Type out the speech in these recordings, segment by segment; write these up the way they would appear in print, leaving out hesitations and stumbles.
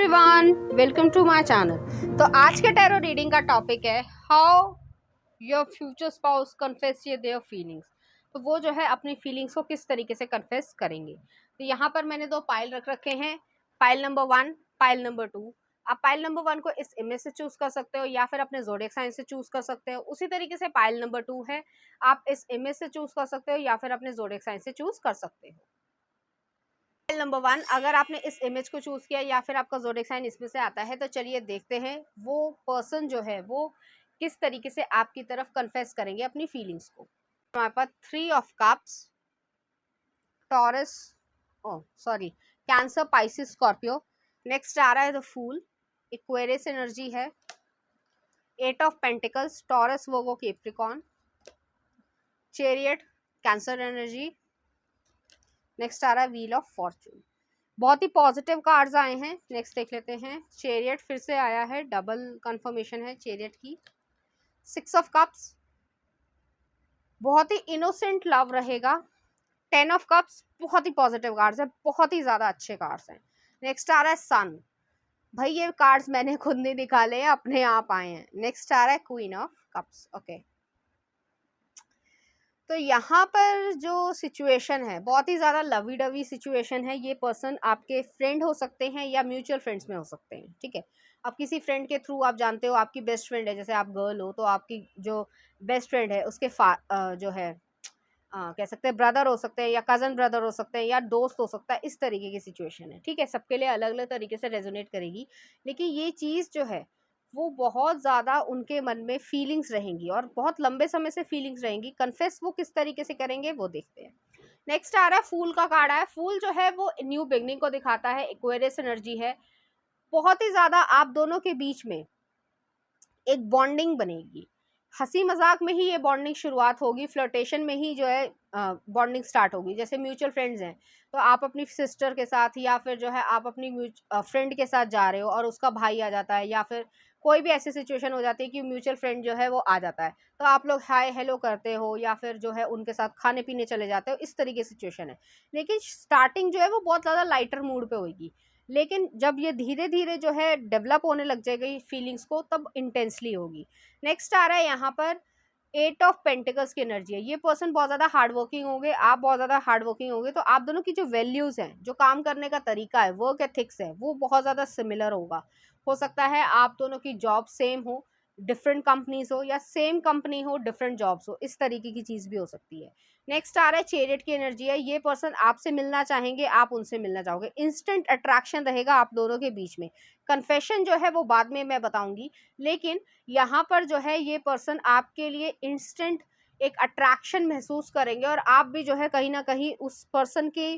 Everyone, welcome to my channel. तो आज के टैरो रीडिंग का टॉपिक है how your future spouse confess their feelings. तो वो जो है अपनी फीलिंग्स को किस तरीके से कन्फेस करेंगे। तो यहाँ पर मैंने दो पाइल रख रखे हैं, पाइल नंबर 1, पाइल नंबर 2। आप पाइल नंबर 1 को इस इमेज से चूज कर सकते हो या फिर अपने ज़ोडिएक साइन से चूज कर सकते हो। उसी तरीके से पाइल नंबर 2 है, आप इस इमेज से चूज कर सकते हो या फिर अपने ज़ोडिएक साइन से चूज कर सकते हो। नंबर 1, अगर आपने इस इमेज को चूज किया या फिर आपका ज़ोडिएक साइन इसमें से आता है, तो चलिए देखते हैं वो पर्सन जो है वो किस तरीके से आपकी तरफ कन्फेस करेंगे अपनी फीलिंग्स को। हमारे पास 3 of cups, Taurus, sorry, Cancer, Pisces, Scorpio. Next आ रहा है द फूल, एक्वेरियस एनर्जी है। 8 of pentacles, Taurus, Virgo, Capricorn. Chariot, Cancer energy. Next आ रहा है व्हील ऑफ फॉर्चून। बहुत ही पॉजिटिव कार्ड्स आए हैं। नेक्स्ट देख लेते हैं, चैरियट फिर से आया है, डबल कंफर्मेशन है चैरियट की। 6 ऑफ कप्स, बहुत ही इनोसेंट लव रहेगा। 10 ऑफ कप्स, बहुत ही पॉजिटिव कार्ड्स है, बहुत ही ज़्यादा अच्छे कार्ड्स हैं। नेक्स्ट आ रहा है सन। भाई ये कार्ड्स मैंने खुद नहीं निकाले हैं, अपने आप आए हैं। नेक्स्ट आ रहा है क्वीन ऑफ कप्स। ओके, तो यहाँ पर जो सिचुएशन है बहुत ही ज़्यादा लवी डवी सिचुएशन है। ये पर्सन आपके फ्रेंड हो सकते हैं या म्यूचुअल फ्रेंड्स में हो सकते हैं, ठीक है। अब किसी फ्रेंड के थ्रू आप जानते हो, आपकी बेस्ट फ्रेंड है, जैसे आप गर्ल हो तो आपकी जो बेस्ट फ्रेंड है उसके जो है कह सकते हैं ब्रदर हो सकते हैं या कज़न ब्रदर हो सकते हैं या दोस्त हो सकता है। इस तरीके की सिचुएशन है, ठीक है। सबके लिए अलग अलग तरीके से रेजोनेट करेगी, लेकिन ये चीज़ जो है वो बहुत ज़्यादा उनके मन में फीलिंग्स रहेंगी और बहुत लंबे समय से फीलिंग्स रहेंगी। कन्फेस वो किस तरीके से करेंगे वो देखते हैं। नेक्स्ट आ रहा है फूल का कार्ड है। फूल जो है वो न्यू बिगनिंग को दिखाता है, एक्वेरियस एनर्जी है। बहुत ही ज़्यादा आप दोनों के बीच में एक बॉन्डिंग बनेगी। हंसी मजाक में ही ये बॉन्डिंग शुरुआत होगी, फ्लर्टेशन में ही जो है बॉन्डिंग स्टार्ट होगी। जैसे म्यूचुअल फ्रेंड्स हैं तो आप अपनी सिस्टर के साथ या फिर जो है आप अपनी फ्रेंड के साथ जा रहे हो और उसका भाई आ जाता है, या फिर कोई भी ऐसी सिचुएशन हो जाती है कि म्यूचुअल फ्रेंड जो है वो आ जाता है, तो आप लोग हाय हेलो करते हो या फिर जो है उनके साथ खाने पीने चले जाते हो। इस तरीके की सिचुएशन है, लेकिन स्टार्टिंग जो है वो बहुत ज़्यादा लाइटर मूड पे होगी। लेकिन जब ये धीरे धीरे जो है डेवलप होने लग जाएगी फीलिंग्स को, तब इंटेंसली होगी। नेक्स्ट आ रहा है यहाँ पर 8 ऑफ पेंटिकल्स की एनर्जी है। ये पर्सन बहुत ज़्यादा हार्ड वर्किंग होंगे, आप बहुत ज़्यादा हार्ड वर्किंग होंगे, तो आप दोनों की जो वैल्यूज़ हैं, जो काम करने का तरीका है, वर्क एथिक्स है, वो बहुत ज़्यादा सिमिलर होगा। हो सकता है आप दोनों की जॉब सेम हो, डिफरेंट कंपनीज हो, या सेम कंपनी हो डिफरेंट जॉब्स हो, इस तरीके की चीज़ भी हो सकती है। नेक्स्ट आ रहा है चैरियट की एनर्जी है। ये पर्सन आपसे मिलना चाहेंगे, आप उनसे मिलना चाहोगे, इंस्टेंट अट्रैक्शन रहेगा आप दोनों के बीच में। कन्फेशन जो है वो बाद में मैं बताऊंगी, लेकिन यहाँ पर जो है ये पर्सन आपके लिए इंस्टेंट एक अट्रैक्शन महसूस करेंगे और आप भी जो है कहीं ना कहीं उस पर्सन के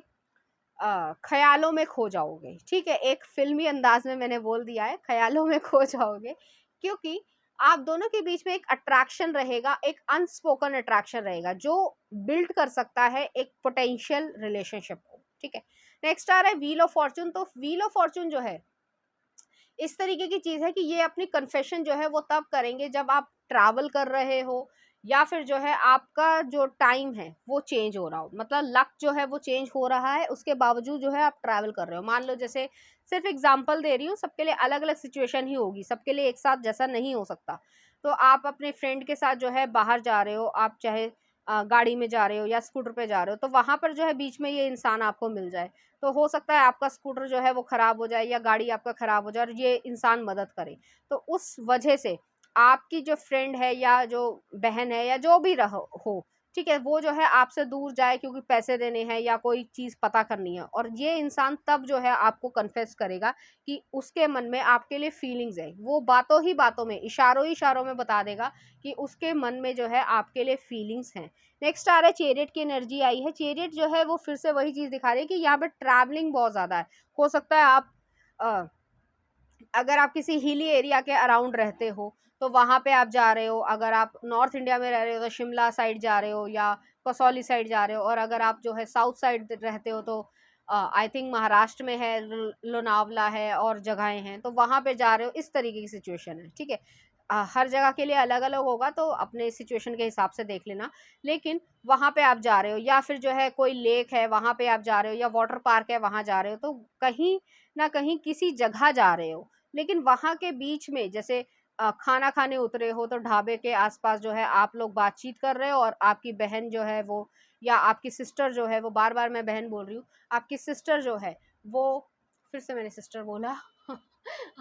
ख्यालों में खो जाओगे, ठीक है। एक फिल्मी अंदाज में मैंने बोल दिया है, ख्यालों में खो जाओगे, क्योंकि आप दोनों के बीच में एक अट्रैक्शन रहेगा, एक अनस्पोकन अट्रैक्शन रहेगा जो बिल्ड कर सकता है एक पोटेंशियल रिलेशनशिप को, ठीक है। नेक्स्ट आ रहा है व्हील ऑफ फॉर्चून। तो व्हील ऑफ फॉर्चून जो है इस तरीके की चीज़ है कि ये अपनी कन्फेशन जो है वो तब करेंगे जब आप ट्रैवल कर रहे हो या फिर जो है आपका जो टाइम है वो चेंज हो रहा हो, मतलब लक जो है वो चेंज हो रहा है, उसके बावजूद जो है आप ट्रैवल कर रहे हो। मान लो, जैसे सिर्फ एग्जांपल दे रही हूँ, सबके लिए अलग अलग सिचुएशन ही होगी, सबके लिए एक साथ जैसा नहीं हो सकता। तो आप अपने फ्रेंड के साथ जो है बाहर जा रहे हो, आप चाहे गाड़ी में जा रहे हो या स्कूटर पे जा रहे हो, तो वहाँ पर जो है बीच में ये इंसान आपको मिल जाए, तो हो सकता है आपका स्कूटर जो है वो ख़राब हो जाए या गाड़ी आपका ख़राब हो जाए और ये इंसान मदद करे। तो उस वजह से आपकी जो फ्रेंड है या जो बहन है या जो भी हो, ठीक है, वो जो है आपसे दूर जाए क्योंकि पैसे देने हैं या कोई चीज़ पता करनी है, और ये इंसान तब जो है आपको कन्फेस करेगा कि उसके मन में आपके लिए फीलिंग्स है। वो बातों ही बातों में, इशारों ही इशारों में बता देगा कि उसके मन में जो है आपके लिए फीलिंग्स हैं। नेक्स्ट आ रहा है चैरियट की एनर्जी आई है। चैरियट जो है वो फिर से वही चीज़ दिखा रही है कि यहाँ पे ट्रैवलिंग बहुत ज़्यादा है। हो सकता है आप अगर आप किसी हिली एरिया के अराउंड रहते हो तो वहाँ पे आप जा रहे हो, अगर आप नॉर्थ इंडिया में रह रहे हो तो शिमला साइड जा रहे हो या कसौली साइड जा रहे हो, और अगर आप जो है साउथ साइड रहते हो तो आई थिंक महाराष्ट्र में है, लोनावला है और जगहें हैं, तो वहाँ पे जा रहे हो। इस तरीके की सिचुएशन है, ठीक है। हर जगह के लिए अलग अलग होगा, तो अपने सिचुएशन के हिसाब से देख लेना। लेकिन वहाँ पे आप जा रहे हो, या फिर जो है कोई लेक है वहाँ पे आप जा रहे हो, या वाटर पार्क है वहाँ जा रहे हो, तो कहीं ना कहीं किसी जगह जा रहे हो, लेकिन वहाँ के बीच में जैसे खाना खाने उतरे हो, तो ढाबे के आसपास जो है आप लोग बातचीत कर रहे हो, और आपकी बहन जो है वो, या आपकी सिस्टर जो है वो, बार बार मैं बहन बोल रही हूँ, आपकी सिस्टर जो है वो, फिर से मैंने सिस्टर बोला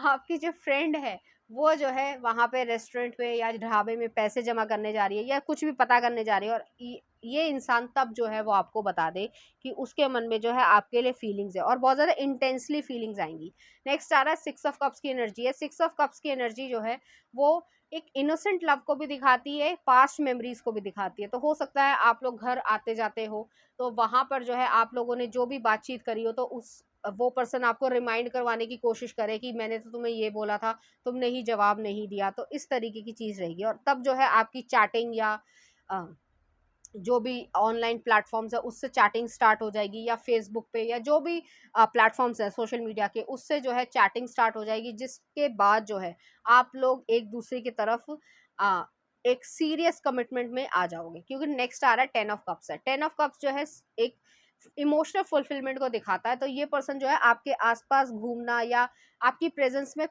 आपकी जो फ्रेंड है वो जो है वहाँ पे रेस्टोरेंट पे या ढाबे में पैसे जमा करने जा रही है, या कुछ भी पता करने जा रही है, और ये इंसान तब जो है वो आपको बता दे कि उसके मन में जो है आपके लिए फीलिंग्स है, और बहुत ज़्यादा इंटेंसली फीलिंग्स आएंगी। नेक्स्ट आ रहा है 6 ऑफ कप्स की एनर्जी है। 6 ऑफ कप्स की एनर्जी जो है वो एक इनोसेंट लव को भी दिखाती है, पास्ट मेमोरीज को भी दिखाती है। तो हो सकता है आप लोग घर आते जाते हो, तो वहाँ पर जो है आप लोगों ने जो भी बातचीत करी हो, तो उस वो पर्सन आपको रिमाइंड करवाने की कोशिश करे कि मैंने तो तुम्हें ये बोला था, तुमने ही जवाब नहीं दिया। तो इस तरीके की चीज़ रहेगी, और तब जो है आपकी चैटिंग या अ, जो भी ऑनलाइन प्लेटफॉर्म्स है उससे चैटिंग स्टार्ट हो जाएगी, या फेसबुक पे या जो भी प्लेटफॉर्म्स है सोशल मीडिया के, उससे जो है चैटिंग स्टार्ट हो जाएगी, जिसके बाद जो है आप लोग एक दूसरे की तरफ एक सीरियस कमिटमेंट में आ जाओगे। क्योंकि नेक्स्ट आ रहा है 10 ऑफ कप्स है। 10 ऑफ कप्स जो है एक इमोशनल फुलफिलमेंट को दिखाता है। तो ये पर्सन जो है आपके आसपास घूमना या आपकी प्रेजेंस में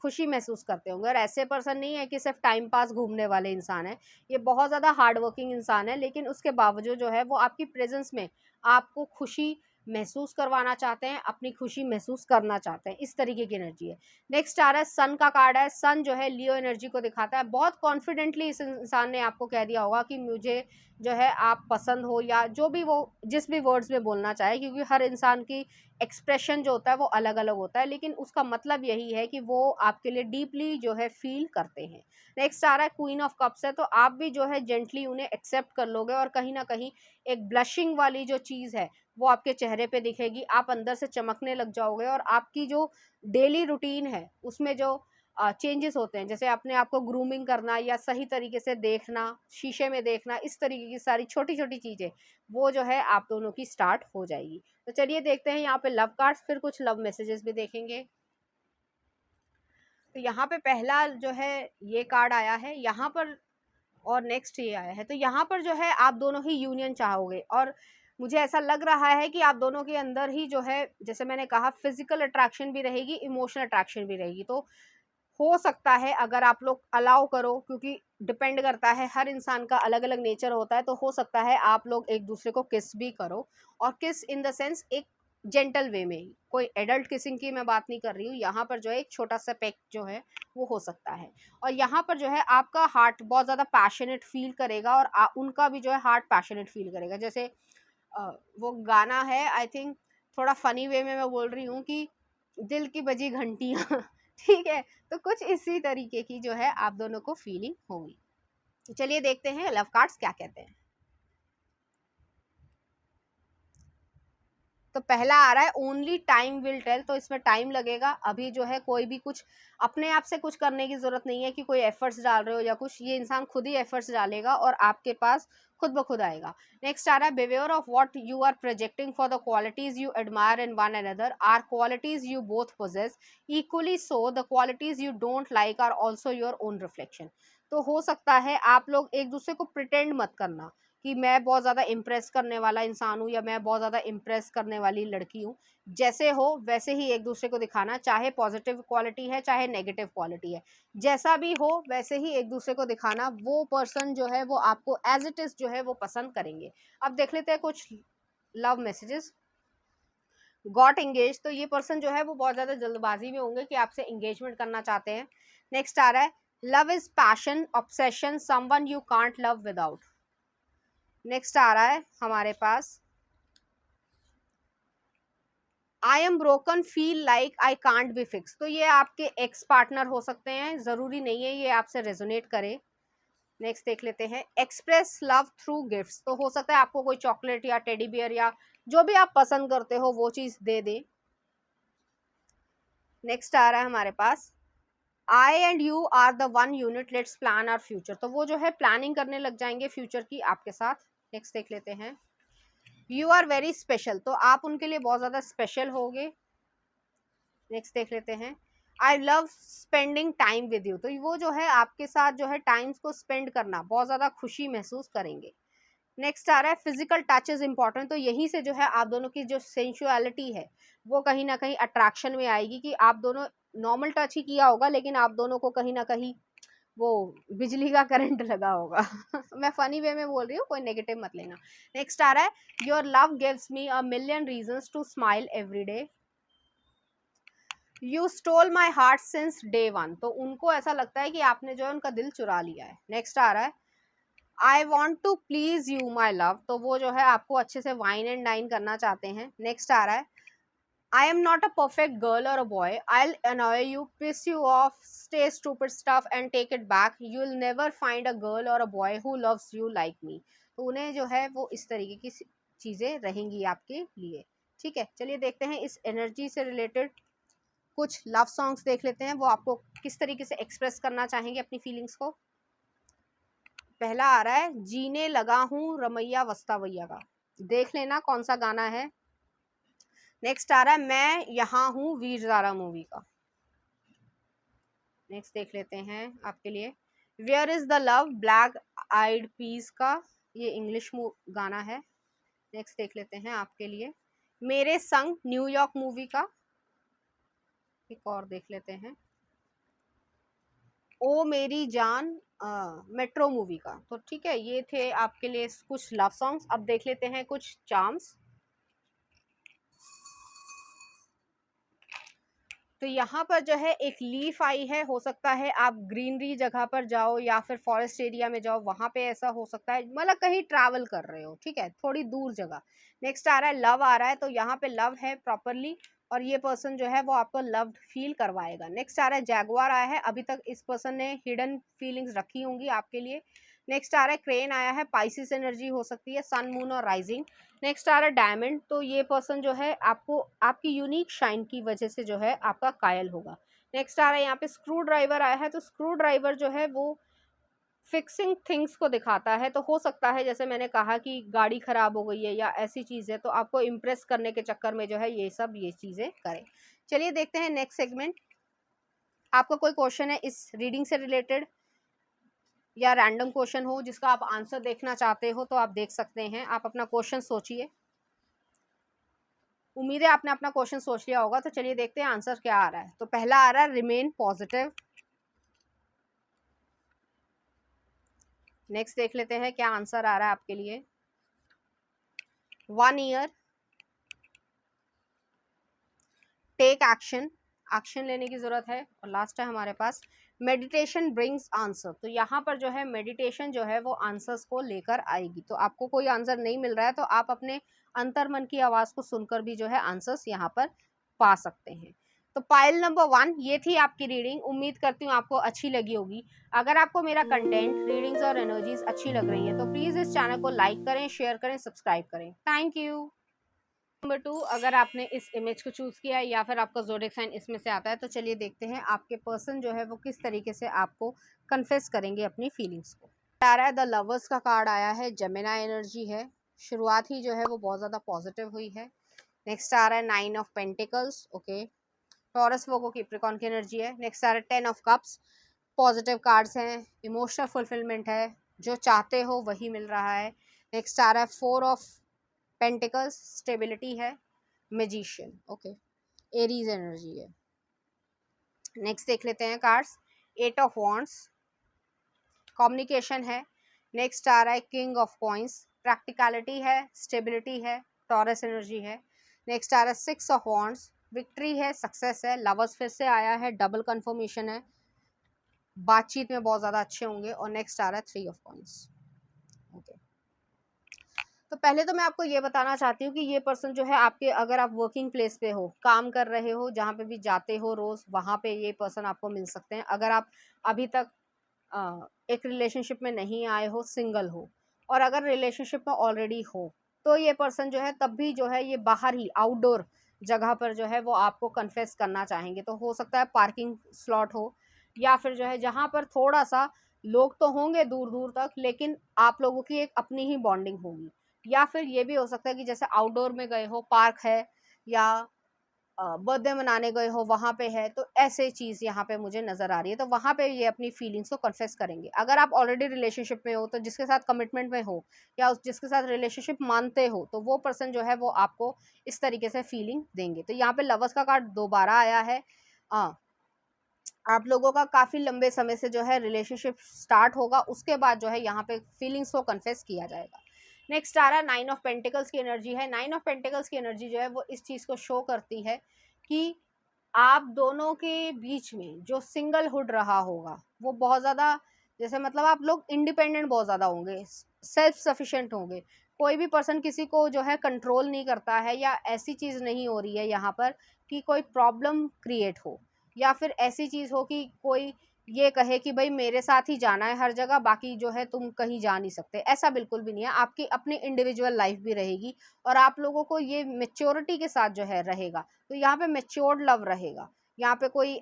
खुशी महसूस करते होंगे, और ऐसे पर्सन नहीं है कि सिर्फ टाइम पास घूमने वाले इंसान है, ये बहुत ज़्यादा हार्ड वर्किंग इंसान है, लेकिन उसके बावजूद जो है वो आपकी प्रेजेंस में आपको खुशी महसूस करवाना चाहते हैं, अपनी खुशी महसूस करना चाहते हैं। इस तरीके की एनर्जी है। नेक्स्ट आ रहा है सन का कार्ड है। सन जो है लियो एनर्जी को दिखाता है। बहुत कॉन्फिडेंटली इस इंसान ने आपको कह दिया होगा कि मुझे जो है आप पसंद हो, या जो भी वो जिस भी वर्ड्स में बोलना चाहे, क्योंकि हर इंसान की एक्सप्रेशन जो होता है वो अलग अलग होता है, लेकिन उसका मतलब यही है कि वो आपके लिए डीपली जो है फील करते हैं। नेक्स्ट आ रहा है क्वीन ऑफ कप्स है। तो आप भी जो है जेंटली उन्हें एक्सेप्ट कर लोगे, और कहीं ना कहीं एक ब्लशिंग वाली जो चीज़ है वो आपके चेहरे पे दिखेगी, आप अंदर से चमकने लग जाओगे, और आपकी जो डेली रूटीन है उसमें जो चेंजेस होते हैं, जैसे अपने आप को ग्रूमिंग करना, या सही तरीके से देखना, शीशे में देखना, इस तरीके की सारी छोटी छोटी चीज़ें वो जो है आप दोनों की स्टार्ट हो जाएगी। तो चलिए देखते हैं यहाँ पे लव कार्ड्स, फिर कुछ लव मैसेजेस भी देखेंगे। तो यहाँ पे पहला जो है ये कार्ड आया है यहाँ पर, और नेक्स्ट ये आया है। तो यहाँ पर जो है आप दोनों ही यूनियन चाहोगे, और मुझे ऐसा लग रहा है कि आप दोनों के अंदर ही जो है, जैसे मैंने कहा, फिजिकल अट्रैक्शन भी रहेगी, इमोशनल अट्रैक्शन भी रहेगी। तो हो सकता है अगर आप लोग अलाउ करो, क्योंकि डिपेंड करता है, हर इंसान का अलग अलग नेचर होता है, तो हो सकता है आप लोग एक दूसरे को किस भी करो, और किस इन द सेंस एक जेंटल वे में ही। कोई एडल्ट किसिंग की मैं बात नहीं कर रही हूँ, यहाँ पर जो है एक छोटा सा पेक जो है वो हो सकता है। और यहाँ पर जो है आपका हार्ट बहुत ज़्यादा पैशनेट फील करेगा, और उनका भी जो है हार्ट पैशनेट फील करेगा। जैसे वो गाना है, आई थिंक थोड़ा फनी वे में मैं बोल रही हूँ कि दिल की बजी घंटियाँ ठीक है, तो कुछ इसी तरीके की जो है आप दोनों को फीलिंग होगी। तो चलिए देखते हैं लव कार्ड्स क्या कहते हैं। तो पहला आ रहा है ओनली टाइम विल टेल। तो इसमें टाइम लगेगा, अभी जो है कोई भी कुछ अपने आप से कुछ करने की जरूरत नहीं है कि कोई एफर्ट्स डाल रहे हो या कुछ, ये इंसान खुद ही एफर्ट्स डालेगा और आपके पास खुद ब खुद आएगा। नेक्स्ट आ रहा है beware of what you are projecting for the qualities you admire in one another are qualities you both possess equally, so the qualities you don't like are also your own reflection. तो हो सकता है आप लोग एक दूसरे को pretend मत करना कि मैं बहुत ज़्यादा इम्प्रेस करने वाला इंसान हूँ, या मैं बहुत ज़्यादा इम्प्रेस करने वाली लड़की हूँ। जैसे हो वैसे ही एक दूसरे को दिखाना, चाहे पॉजिटिव क्वालिटी है चाहे नेगेटिव क्वालिटी है, जैसा भी हो वैसे ही एक दूसरे को दिखाना। वो पर्सन जो है वो आपको एज इट इज़ जो है वो पसंद करेंगे। अब देख लेते हैं कुछ लव मैसेजेस। Got engage. तो ये पर्सन जो है वो बहुत ज़्यादा जल्दबाजी में होंगे कि आपसे एंगेजमेंट करना चाहते हैं। नेक्स्ट आ रहा है love is passion obsession someone you can't love without. Next आ रहा है हमारे पास I am broken feel like I can't be fix. तो ये आपके एक्स पार्टनर हो सकते हैं, ज़रूरी नहीं है ये आपसे रेजोनेट करे। नेक्स्ट देख लेते हैं एक्सप्रेस लव थ्रू गिफ्ट्स। तो हो सकता है आपको कोई चॉकलेट या टेडी बियर या जो भी आप पसंद करते हो वो चीज़ दे दे। नेक्स्ट आ रहा है हमारे पास I and you are the one unit let's plan our future. तो वो जो है प्लानिंग करने लग जाएंगे फ्यूचर की आपके साथ। नेक्स्ट देख लेते हैं यू आर वेरी स्पेशल। तो आप उनके लिए बहुत ज़्यादा स्पेशल होगे। नेक्स्ट देख लेते हैं आई love spending time with you, तो वो जो है आपके साथ जो है टाइम्स को स्पेंड करना बहुत ज़्यादा खुशी महसूस करेंगे। नेक्स्ट आ रहा है फिजिकल टच इज इंपॉर्टेंट, तो यहीं से जो है आप दोनों की जो सेंशुअलिटी है वो कहीं ना कहीं अट्रैक्शन में आएगी कि आप दोनों नॉर्मल टच ही किया होगा लेकिन आप दोनों को कहीं ना कहीं वो बिजली का करंट लगा होगा मैं फनी वे में बोल रही हूँ, कोई नेगेटिव मत लेना। नेक्स्ट आ रहा है your love gives me a million reasons to smile every day, you stole my heart since day one, तो उनको ऐसा लगता है कि आपने जो है उनका दिल चुरा लिया है। नेक्स्ट आ रहा है I want to please you my love, तो वो जो है आपको अच्छे से वाइन एंड डाइन करना चाहते हैं। नेक्स्ट आ रहा है I am not a perfect girl or a boy. I'll annoy you, piss you off, say stupid stuff and take it back. You'll never find a girl or a boy who loves you like me. तो उन्हें जो है वो इस तरीके की चीज़ें रहेंगी आपके लिए। ठीक है, चलिए देखते हैं इस एनर्जी से रिलेटेड कुछ लव सॉन्ग्स देख लेते हैं, वो आपको किस तरीके से एक्सप्रेस करना चाहेंगे अपनी फीलिंग्स को। पहला आ रहा है जीने लगा हूँ रमैया वस्तावैया का, देख लेना कौन सा गाना है। नेक्स्ट आ रहा है मैं यहाँ हूँ वीर ज़ारा मूवी का। नेक्स्ट देख लेते हैं आपके लिए where is the love black eyed peas का, ये इंग्लिश गाना है। नेक्स्ट देख लेते हैं आपके लिए मेरे संग न्यूयॉर्क मूवी का। एक और देख लेते हैं ओ मेरी जान मेट्रो मूवी का। तो ठीक है, ये थे आपके लिए कुछ लव सॉन्ग्स। अब देख लेते हैं कुछ चार्म्स। तो यहाँ पर जो है एक लीफ आई है, हो सकता है आप ग्रीनरी जगह पर जाओ या फिर फॉरेस्ट एरिया में जाओ, वहां पे ऐसा हो सकता है, मतलब कहीं ट्रैवल कर रहे हो, ठीक है, थोड़ी दूर जगह। नेक्स्ट आ रहा है लव आ रहा है, तो यहाँ पे लव है प्रॉपरली और ये पर्सन जो है वो आपको लव्ड फील करवाएगा। नेक्स्ट आ रहा है जैगुआर आया है, अभी तक इस पर्सन ने हिडन फीलिंग्स रखी होंगी आपके लिए। नेक्स्ट आ रहा है क्रेन आया है, पाइसिस एनर्जी हो सकती है, सन मून और राइजिंग। नेक्स्ट आ रहा है डायमंड, तो ये पर्सन जो है आपको आपकी यूनिक शाइन की वजह से जो है आपका कायल होगा। नेक्स्ट आ रहा है यहाँ पे स्क्रू ड्राइवर आया है, तो स्क्रू ड्राइवर जो है वो फिक्सिंग थिंग्स को दिखाता है, तो हो सकता है जैसे मैंने कहा कि गाड़ी खराब हो गई है या ऐसी चीज़ है, तो आपको इम्प्रेस करने के चक्कर में जो है ये चीज़ें करें। चलिए देखते हैं नेक्स्ट सेगमेंट। आपका कोई क्वेश्चन है इस रीडिंग से रिलेटेड या रैंडम क्वेश्चन हो जिसका आप आंसर देखना चाहते हो तो आप देख सकते हैं। आप अपना क्वेश्चन सोचिए, उम्मीद है आपने अपना क्वेश्चन सोच लिया होगा। तो चलिए देखते हैं आंसर क्या आ रहा है। तो पहला आ रहा है रिमेन पॉजिटिव। नेक्स्ट देख लेते हैं क्या आंसर आ रहा है आपके लिए। 1 ईयर, टेक एक्शन, एक्शन लेने की जरूरत है। और लास्ट है हमारे पास मेडिटेशन ब्रिंग्स आंसर, तो यहाँ पर जो है मेडिटेशन जो है वो आंसर्स को लेकर आएगी। तो आपको कोई आंसर नहीं मिल रहा है तो आप अपने अंतर मन की आवाज को सुनकर भी जो है आंसर्स यहाँ पर पा सकते हैं। तो पाइल नंबर 1 ये थी आपकी रीडिंग। उम्मीद करती हूँ आपको अच्छी लगी होगी। अगर आपको मेरा कंटेंट, रीडिंग्स और एनर्जीज अच्छी लग रही है तो प्लीज इस चैनल को लाइक करें, शेयर करें, सब्सक्राइब करें। Thank you. नंबर 2, अगर आपने इस इमेज को चूज किया है या फिर आपका ज़ोडिएक साइन इसमें से आता है तो चलिए देखते हैं आपके पर्सन जो है वो किस तरीके से आपको कन्फेस करेंगे अपनी फीलिंग्स को। आ रहा है द लवर्स का कार्ड आया है, जेमिनी एनर्जी है, शुरुआत ही जो है वो बहुत ज़्यादा पॉजिटिव हुई है। नेक्स्ट आ रहा है 9 of pentacles, okay, Taurus Virgo Capricorn की एनर्जी है। नेक्स्ट आ रहा है 10 ऑफ कप्स, पॉजिटिव कार्ड्स हैं, इमोशनल फुलफिलमेंट है, जो चाहते हो वही मिल रहा है। नेक्स्ट आ रहा है 4 ऑफ पेंटिकल्स, स्टेबिलिटी है, मैजिशियन, ओके, एरीज एनर्जी है। नेक्स्ट देख लेते हैं कार्ड्स। 8 ऑफ वॉन्ड्स, कम्युनिकेशन है। नेक्स्ट आ रहा है किंग ऑफ कॉइंस, प्रैक्टिकलिटी है, स्टेबिलिटी है, टॉरस एनर्जी है। नेक्स्ट आ रहा है 6 ऑफ वॉन्ड्स, विक्ट्री है, सक्सेस है, लवर्स फिर से आया है, डबल कंफर्मेशन है, बातचीत में बहुत ज़्यादा अच्छे होंगे। और नेक्स्ट आ रहा है 3 ऑफ कॉइंस, ओके। तो पहले तो मैं आपको ये बताना चाहती हूँ कि ये पर्सन जो है आपके, अगर आप वर्किंग प्लेस पे हो, काम कर रहे हो, जहाँ पे भी जाते हो रोज़, वहाँ पे ये पर्सन आपको मिल सकते हैं। अगर आप अभी तक एक रिलेशनशिप में नहीं आए हो, सिंगल हो, और अगर रिलेशनशिप में ऑलरेडी हो तो ये पर्सन जो है तब भी जो है ये बाहर ही आउटडोर जगह पर जो है वो आपको कन्फेस करना चाहेंगे। तो हो सकता है पार्किंग स्लॉट हो या फिर जो है जहाँ पर थोड़ा सा लोग तो होंगे दूर दूर तक लेकिन आप लोगों की एक अपनी ही बॉन्डिंग होगी। या फिर ये भी हो सकता है कि जैसे आउटडोर में गए हो, पार्क है या बर्थडे मनाने गए हो वहाँ पे है, तो ऐसे चीज़ यहाँ पे मुझे नज़र आ रही है, तो वहाँ पे ये अपनी फीलिंग्स को कन्फेस करेंगे। अगर आप ऑलरेडी रिलेशनशिप में हो, तो जिसके साथ कमिटमेंट में हो या उस जिसके साथ रिलेशनशिप मानते हो, तो वो पर्सन जो है वो आपको इस तरीके से फीलिंग देंगे। तो यहाँ पे लवर्स का कार्ड दोबारा आया है। आप लोगों का काफ़ी लंबे समय से जो है रिलेशनशिप स्टार्ट होगा, उसके बाद जो है यहाँ पे फीलिंग्स को कन्फेस किया जाएगा। नेक्स्ट आ रहा है नाइन ऑफ पेंटिकल्स की एनर्जी है। नाइन ऑफ पेंटिकल्स की एनर्जी जो है वो इस चीज़ को शो करती है कि आप दोनों के बीच में जो सिंगलहुड रहा होगा वो बहुत ज़्यादा, जैसे मतलब आप लोग इंडिपेंडेंट बहुत ज़्यादा होंगे, सेल्फ सफिशिएंट होंगे। कोई भी पर्सन किसी को जो है कंट्रोल नहीं करता है, या ऐसी चीज़ नहीं हो रही है यहाँ पर कि कोई प्रॉब्लम क्रिएट हो, या फिर ऐसी चीज़ हो कि कोई ये कहे कि भाई मेरे साथ ही जाना है हर जगह, बाकी जो है तुम कहीं जा नहीं सकते। ऐसा बिल्कुल भी नहीं है। आपकी अपनी इंडिविजुअल लाइफ भी रहेगी, और आप लोगों को ये मेच्योरिटी के साथ जो है रहेगा। तो यहाँ पे मेच्योर्ड लव रहेगा। यहाँ पे कोई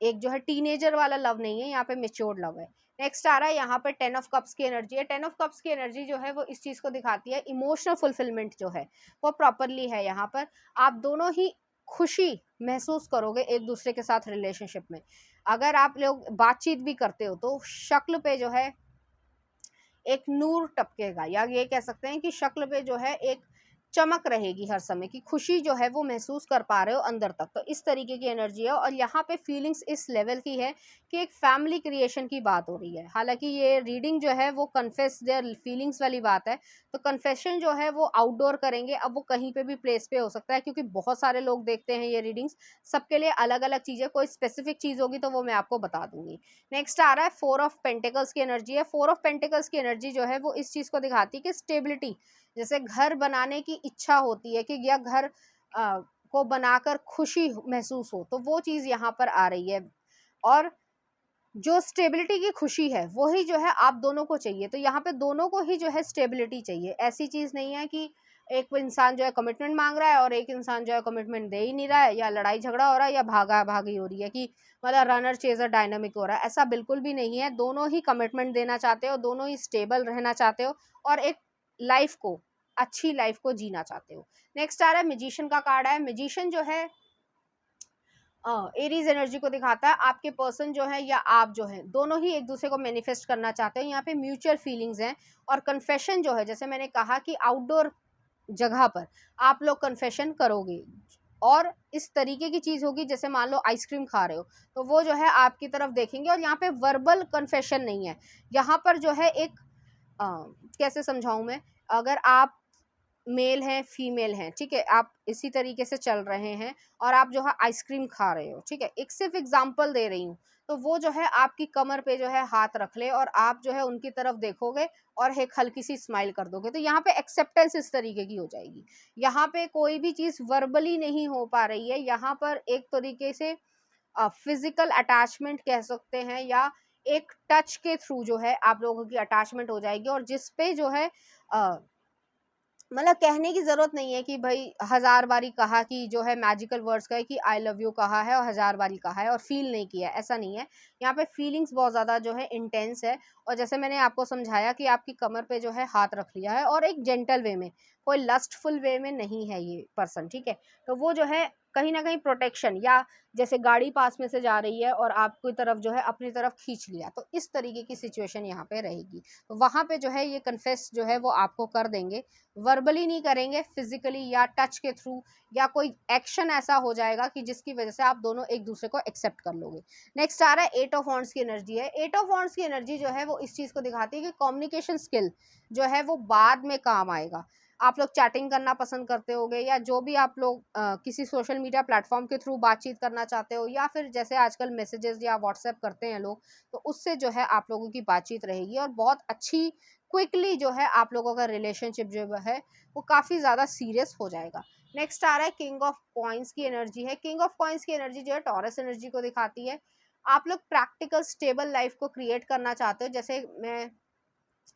एक जो है टीनेजर वाला लव नहीं है, यहाँ पे मेच्योर्ड लव है। नेक्स्ट आ रहा है यहाँ पे टेन ऑफ कप्स की एनर्जी है। टेन ऑफ कप्स की एनर्जी जो है वो इस चीज़ को दिखाती है, इमोशनल फुलफिलमेंट जो है वो प्रॉपरली है। यहाँ पर आप दोनों ही खुशी महसूस करोगे एक दूसरे के साथ रिलेशनशिप में। अगर आप लोग बातचीत भी करते हो तो शक्ल पे जो है एक नूर टपकेगा, या ये कह सकते हैं कि शक्ल पे जो है एक चमक रहेगी हर समय की, खुशी जो है वो महसूस कर पा रहे हो अंदर तक। तो इस तरीके की एनर्जी है, और यहाँ पे फीलिंग्स इस लेवल की है कि एक फैमिली क्रिएशन की बात हो रही है। हालांकि ये रीडिंग जो है वो कन्फेस देयर फीलिंग्स वाली बात है, तो कन्फेशन जो है वो आउटडोर करेंगे। अब वो कहीं पे भी प्लेस पे हो सकता है, क्योंकि बहुत सारे लोग देखते हैं ये रीडिंग्स, सबके लिए अलग अलग चीज़ें, कोई स्पेसिफिक चीज़ होगी तो वो मैं आपको बता दूंगी। नेक्स्ट आ रहा है फोर ऑफ पेंटिकल्स की एनर्जी है। फोर ऑफ पेंटिकल्स की एनर्जी जो है वो इस चीज़ को दिखाती है कि स्टेबिलिटी, जैसे घर बनाने की इच्छा होती है कि या घर को बनाकर खुशी महसूस हो, तो वो चीज़ यहाँ पर आ रही है। और जो स्टेबिलिटी की खुशी है वही जो है आप दोनों को चाहिए। तो यहाँ पे दोनों को ही जो है स्टेबिलिटी चाहिए। ऐसी चीज़ नहीं है कि एक इंसान जो है कमिटमेंट मांग रहा है और एक इंसान जो है कमिटमेंट दे ही नहीं रहा है, या लड़ाई झगड़ा हो रहा है, या भागा भागी हो रही है, कि मतलब रनर चेजर डायनामिक हो रहा है। ऐसा बिल्कुल भी नहीं है। दोनों ही कमिटमेंट देना चाहते हो, दोनों ही स्टेबल रहना चाहते हो, और एक लाइफ को, अच्छी लाइफ को जीना चाहते हो। नेक्स्ट आ रहा है म्यूजिशियन का कार्ड है। म्यूजिशियन जो है एरीज एनर्जी को दिखाता है। आपके पर्सन जो है या आप जो है दोनों ही एक दूसरे को मैनिफेस्ट करना चाहते हैं। यहाँ पे म्यूचुअल फीलिंग्स हैं। और कन्फेशन जो है, जैसे मैंने कहा कि आउटडोर जगह पर आप लोग कन्फेशन करोगे, और इस तरीके की चीज़ होगी, जैसे मान लो आइसक्रीम खा रहे हो तो वो जो है आपकी तरफ देखेंगे। और यहाँ पे वर्बल कन्फेशन नहीं है, यहाँ पर जो है एक कैसे समझाऊं मैं, अगर आप मेल हैं फीमेल हैं, ठीक है, आप इसी तरीके से चल रहे हैं और आप जो है आइसक्रीम खा रहे हो, ठीक है, एक सिर्फ एग्जांपल दे रही हूँ, तो वो जो है आपकी कमर पे जो है हाथ रख ले और आप जो है उनकी तरफ देखोगे और एक हल्की सी स्माइल कर दोगे, तो यहाँ पे एक्सेप्टेंस इस तरीके की हो जाएगी। यहाँ पे कोई भी चीज़ वर्बली नहीं हो पा रही है, यहाँ पर एक तरीके से फिजिकल अटैचमेंट कह सकते हैं, या एक टच के थ्रू जो है आप लोगों की अटैचमेंट हो जाएगी। और जिस पे जो है मतलब कहने की ज़रूरत नहीं है कि भाई हज़ार बारी कहा, कि जो है मैजिकल वर्ड्स का है कि आई लव यू कहा है और हज़ार बारी कहा है और फील नहीं किया, ऐसा नहीं है। यहाँ पे फीलिंग्स बहुत ज़्यादा जो है इंटेंस है। और जैसे मैंने आपको समझाया कि आपकी कमर पे जो है हाथ रख लिया है, और एक जेंटल वे में, कोई लस्टफुल वे में नहीं है ये पर्सन, ठीक है। तो वो जो है कहीं ना कहीं प्रोटेक्शन, या जैसे गाड़ी पास में से जा रही है और आपकी तरफ जो है अपनी तरफ खींच लिया, तो इस तरीके की सिचुएशन यहाँ पे रहेगी। तो वहाँ पे जो है ये कन्फेस जो है वो आपको कर देंगे, वर्बली नहीं करेंगे, फिजिकली या टच के थ्रू, या कोई एक्शन ऐसा हो जाएगा कि जिसकी वजह से आप दोनों एक दूसरे को एक्सेप्ट कर लोगे। नेक्स्ट आ रहा है एट ऑफ वॉन्ड्स की एनर्जी है। एट ऑफ वॉन्ड्स की एनर्जी जो है वो इस चीज़ को दिखाती है कि कम्युनिकेशन स्किल जो है वो बाद में काम आएगा। आप लोग चैटिंग करना पसंद करते होगे, या जो भी आप लोग किसी सोशल मीडिया प्लेटफॉर्म के थ्रू बातचीत करना चाहते हो, या फिर जैसे आजकल मैसेजेस या व्हाट्सएप करते हैं लोग, तो उससे जो है आप लोगों की बातचीत रहेगी और बहुत अच्छी क्विकली जो है आप लोगों का रिलेशनशिप जो है वो काफ़ी ज़्यादा सीरियस हो जाएगा। नेक्स्ट आ रहा है किंग ऑफ कॉइंस की एनर्जी है। किंग ऑफ कॉइंस की एनर्जी जो है टॉरस एनर्जी को दिखाती है। आप लोग प्रैक्टिकल स्टेबल लाइफ को क्रिएट करना चाहते हो। जैसे मैं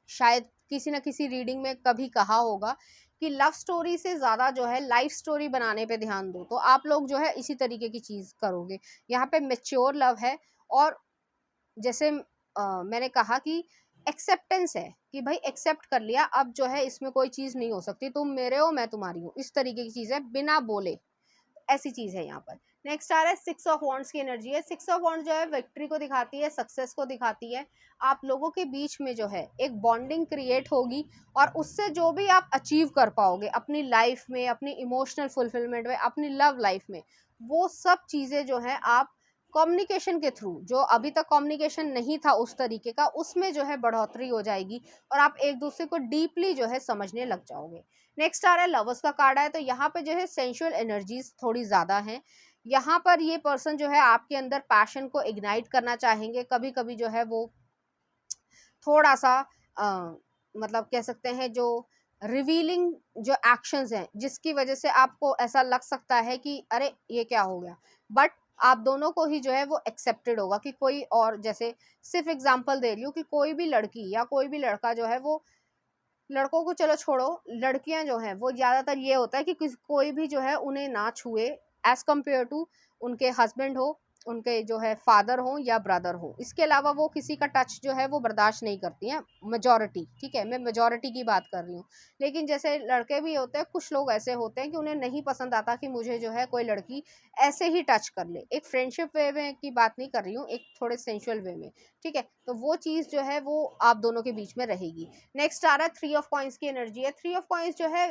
शायद किसी न किसी रीडिंग में कभी कहा होगा कि लव स्टोरी से ज़्यादा जो है लाइफ स्टोरी बनाने पे ध्यान दो, तो आप लोग जो है इसी तरीके की चीज़ करोगे। यहाँ पे मेच्योर लव है, और जैसे मैंने कहा कि एक्सेप्टेंस है कि भाई एक्सेप्ट कर लिया, अब जो है इसमें कोई चीज़ नहीं हो सकती, तुम मेरे हो मैं तुम्हारी हूँ, इस तरीके की चीज़ है बिना बोले। ऐसी चीज़ है यहाँ पर। नेक्स्ट आ रहा है 6 ऑफ वॉन्ड्स की एनर्जी है। 6 ऑफ वॉन्ड्स जो है विक्ट्री को दिखाती है, सक्सेस को दिखाती है। आप लोगों के बीच में जो है एक बॉन्डिंग क्रिएट होगी और उससे जो भी आप अचीव कर पाओगे अपनी लाइफ में, अपनी इमोशनल फुलफिलमेंट में, अपनी लव लाइफ में, वो सब चीज़ें जो है आप कम्युनिकेशन के थ्रू, जो अभी तक कम्युनिकेशन नहीं था उस तरीके का, उसमें जो है बढ़ोतरी हो जाएगी और आप एक दूसरे को डीपली जो है समझने लग जाओगे। नेक्स्ट आ रहा है लवर्स का कार्ड है। तो यहाँ पे जो है सेंशुअल एनर्जीज थोड़ी ज़्यादा हैं। यहाँ पर ये पर्सन जो है आपके अंदर पैशन को इग्नाइट करना चाहेंगे। कभी कभी जो है वो थोड़ा सा मतलब कह सकते हैं जो रिवीलिंग जो एक्शंस हैं जिसकी वजह से आपको ऐसा लग सकता है कि अरे ये क्या हो गया, बट आप दोनों को ही जो है वो एक्सेप्टेड होगा कि कोई और, जैसे सिर्फ एग्जांपल दे रही हूँ कि कोई भी लड़की या कोई भी लड़का जो है वो, लड़कों को चलो छोड़ो, लड़कियां जो हैं वो ज़्यादातर ये होता है कि कोई भी जो है उन्हें ना छुए एज कम्पेयर टू उनके हस्बैंड हो, उनके जो है फादर हो या ब्रदर हो। इसके अलावा वो किसी का टच जो है वो बर्दाश्त नहीं करती हैं मेजॉरिटी, ठीक है, मैं मेजॉरिटी की बात कर रही हूँ। लेकिन जैसे लड़के भी होते हैं, कुछ लोग ऐसे होते हैं कि उन्हें नहीं पसंद आता कि मुझे जो है कोई लड़की ऐसे ही टच कर ले। एक फ्रेंडशिप वे में की बात नहीं कर रही हूँ, एक थोड़े सेंशुअल वे में, ठीक है। तो वो चीज़ जो है वो आप दोनों के बीच में रहेगी। नेक्स्ट आ रहा है 3 ऑफ कॉइंस की एनर्जी है। 3 ऑफ कॉइंस जो है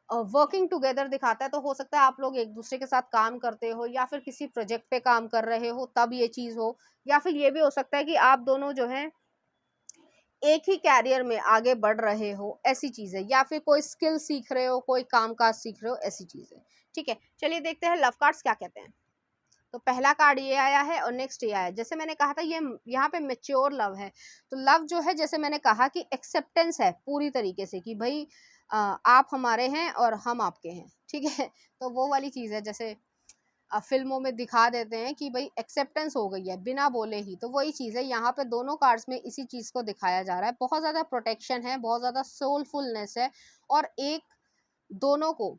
वर्किंग टुगेदर दिखाता है। तो हो सकता है आप लोग एक दूसरे के साथ काम करते हो या फिर किसी प्रोजेक्ट पे काम कर रहे हो तब ये चीज़ हो, या फिर ये भी हो सकता है कि आप दोनों जो है एक ही कैरियर में आगे बढ़ रहे हो, ऐसी चीज़ है, या फिर कोई स्किल सीख रहे हो, कोई काम काज सीख रहे हो, ऐसी चीज़ है, ठीक है। चलिए देखते हैं लव कार्ड्स क्या कहते हैं। तो पहला कार्ड ये आया है और नेक्स्ट ये आया है। जैसे मैंने कहा था ये यहाँ पे मेच्योर लव है। तो लव जो है जैसे मैंने कहा कि एक्सेप्टेंस है पूरी तरीके से कि भाई आप हमारे हैं और हम आपके हैं, ठीक है। तो वो वाली चीज़ है, जैसे फिल्मों में दिखा देते हैं कि भाई एक्सेप्टेंस हो गई है बिना बोले ही, तो वही चीज़ है यहाँ पे दोनों कार्ड्स में इसी चीज़ को दिखाया जा रहा है। बहुत ज़्यादा प्रोटेक्शन है, बहुत ज़्यादा सोलफुलनेस है और एक दोनों को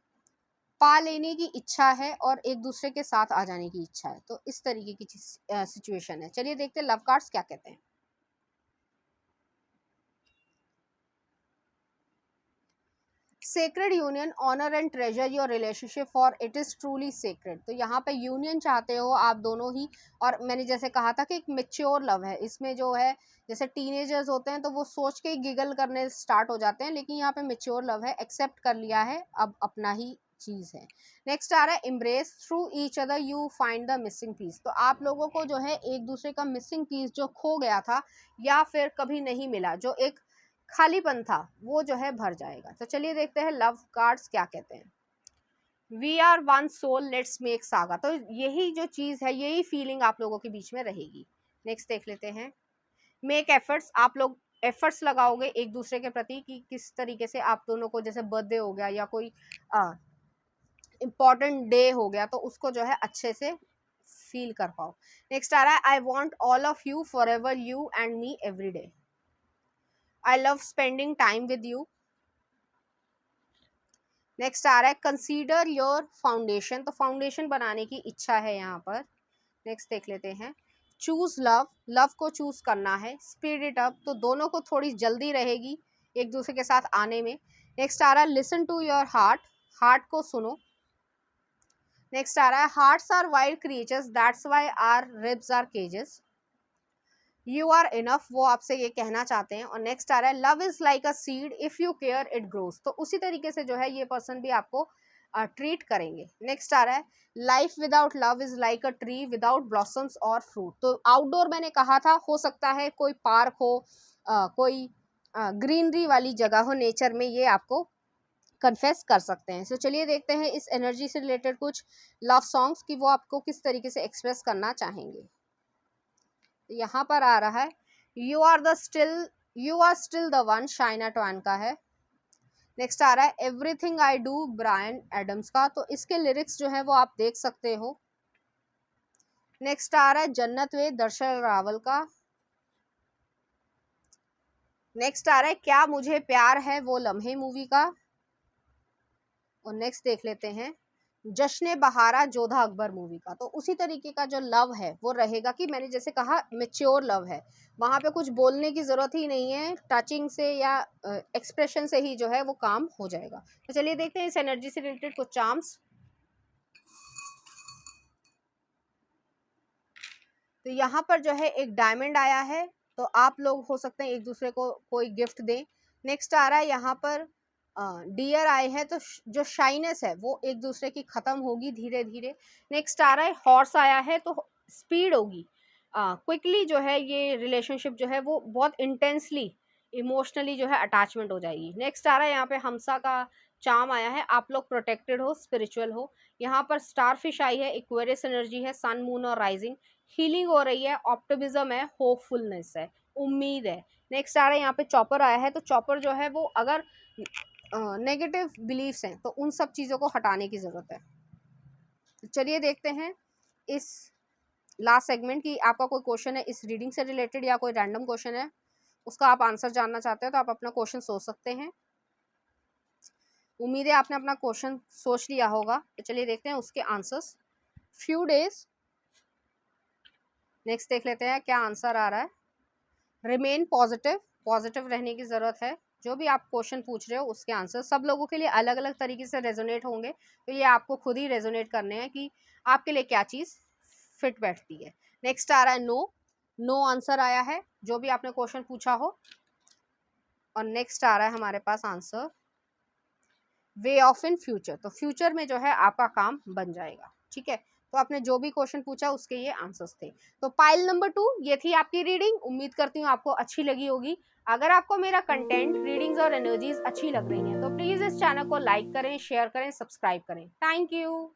पा लेने की इच्छा है और एक दूसरे के साथ आ जाने की इच्छा है। तो इस तरीके की सिचुएशन है। चलिए देखते हैं लव कार्ड्स क्या कहते हैं। Sacred union, honour and treasure your relationship for it is truly sacred. तो यहाँ पे यूनियन चाहते हो आप दोनों ही, और मैंने जैसे कहा था कि एक मेच्योर लव है इसमें जो है, जैसे टीनेजर्स होते हैं तो वो सोच के गिगल करने स्टार्ट हो जाते हैं, लेकिन यहाँ पे मेच्योर लव है, एक्सेप्ट कर लिया है, अब अपना ही चीज़ है। नेक्स्ट आ रहा है embrace, through each other you find the missing piece. तो आप लोगों को जो है एक दूसरे का मिसिंग पीस जो खो गया था या फिर कभी नहीं मिला, जो एक खालीपन था, वो जो है भर जाएगा। तो चलिए देखते हैं लव कार्ड्स क्या कहते हैं। We are one soul let's make saga. तो यही जो चीज़ है, यही फीलिंग आप लोगों के बीच में रहेगी। नेक्स्ट देख लेते हैं मेक एफर्ट्स। आप लोग एफर्ट्स लगाओगे एक दूसरे के प्रति कि किस तरीके से आप दोनों को, जैसे बर्थडे हो गया या कोई इम्पॉर्टेंट डे हो गया, तो उसको जो है अच्छे से फील कर पाओ। नेक्स्ट आ रहा है I want all of you forever, you and me every day. I love spending time with you. Next आ रहा है कंसीडर योर फाउंडेशन। तो फाउंडेशन बनाने की इच्छा है यहाँ पर। नेक्स्ट देख लेते हैं चूज लव, लव को चूज करना है। स्पीड इट अप, तो दोनों को थोड़ी जल्दी रहेगी एक दूसरे के साथ आने में। नेक्स्ट आ रहा है listen to your heart, heart को सुनो। नेक्स्ट आ रहा है hearts are wild creatures that's why our ribs are cages. You are enough, वो आपसे ये कहना चाहते हैं। और नेक्स्ट आ रहा है love is like a seed, if you care it grows. तो उसी तरीके से जो है ये पर्सन भी आपको ट्रीट करेंगे। नेक्स्ट आ रहा है life without love is like a tree without blossoms और फ्रूट। तो आउटडोर मैंने कहा था, हो सकता है कोई पार्क हो, कोई ग्रीनरी वाली जगह हो नेचर में, ये आपको कन्फेस कर सकते हैं। सो चलिए देखते हैं इस एनर्जी से रिलेटेड कुछ लव सॉन्ग्स की वो आपको किस तरीके से एक्सप्रेस करना चाहेंगे। यहाँ पर आ रहा है you are still the one, Shania Twain का है। नेक्स्ट आ रहा है everything I do, Bryan Adams का। तो इसके लिरिक्स जो है वो आप देख सकते हो। नेक्स्ट आ रहा है जन्नत वे, दर्शन रावल का। नेक्स्ट आ रहा है क्या मुझे प्यार है, वो लम्हे मूवी का। और नेक्स्ट देख लेते हैं जश्न बहारा, जोधा अकबर मूवी का। तो उसी तरीके का जो लव है वो रहेगा कि मैंने जैसे कहा मेच्योर लव है, वहाँ पे कुछ बोलने की ज़रूरत ही नहीं है, टचिंग से या एक्सप्रेशन से ही जो है वो काम हो जाएगा। तो चलिए देखते हैं इस एनर्जी से रिलेटेड कुछ चार्म्स। तो यहाँ पर जो है एक डायमंड आया है, तो आप लोग हो सकते हैं एक दूसरे को कोई गिफ्ट दें। नेक्स्ट आ रहा है यहाँ पर डियर आए हैं, तो जो शाइनेस है वो एक दूसरे की खत्म होगी धीरे धीरे। नेक्स्ट आ रहा है हॉर्स आया है, तो स्पीड होगी, क्विकली जो है ये रिलेशनशिप जो है वो बहुत इंटेंसली इमोशनली जो है अटैचमेंट हो जाएगी। नेक्स्ट आ रहा है यहाँ पे हमसा का चार्म आया है, आप लोग प्रोटेक्टेड हो, स्पिरिचुअल हो। यहाँ पर स्टारफिश आई है, इक्वेरियस एनर्जी है, सन मून और राइजिंग, हीलिंग हो रही है, ऑप्टिमिज्म है, होपफुलनेस है, उम्मीद है। नेक्स्ट आ रहा है यहाँ पे चॉपर आया है, तो चॉपर जो है वो अगर नेगेटिव बिलीफ्स हैं तो उन सब चीज़ों को हटाने की ज़रूरत है। तो चलिए देखते हैं इस लास्ट सेगमेंट की आपका कोई क्वेश्चन है इस रीडिंग से रिलेटेड या कोई रैंडम क्वेश्चन है, उसका आप आंसर जानना चाहते हो तो आप अपना क्वेश्चन सोच सकते हैं। उम्मीद है आपने अपना क्वेश्चन सोच लिया होगा, तो चलिए देखते हैं उसके आंसर्स। फ्यू डेज, नेक्स्ट देख लेते हैं क्या आंसर आ रहा है। रिमेन पॉजिटिव, पॉजिटिव रहने की ज़रूरत है। जो भी आप क्वेश्चन पूछ रहे हो उसके आंसर सब लोगों के लिए अलग अलग तरीके से रेजोनेट होंगे, तो ये आपको खुद ही रेजोनेट करने हैं कि आपके लिए क्या चीज़ फिट बैठती है। नेक्स्ट आ रहा है नो, नो आंसर आया है जो भी आपने क्वेश्चन पूछा हो। और नेक्स्ट आ रहा है हमारे पास answer way of in future, तो फ्यूचर में जो है आपका काम बन जाएगा। ठीक है, तो आपने जो भी क्वेश्चन पूछा उसके ये आंसर्स थे। तो पाइल नंबर 2 ये थी आपकी रीडिंग, उम्मीद करती हूँ आपको अच्छी लगी होगी। अगर आपको मेरा कंटेंट, रीडिंग्स और एनर्जीज अच्छी लग रही हैं तो प्लीज़ इस चैनल को लाइक करें, शेयर करें, सब्सक्राइब करें। Thank you.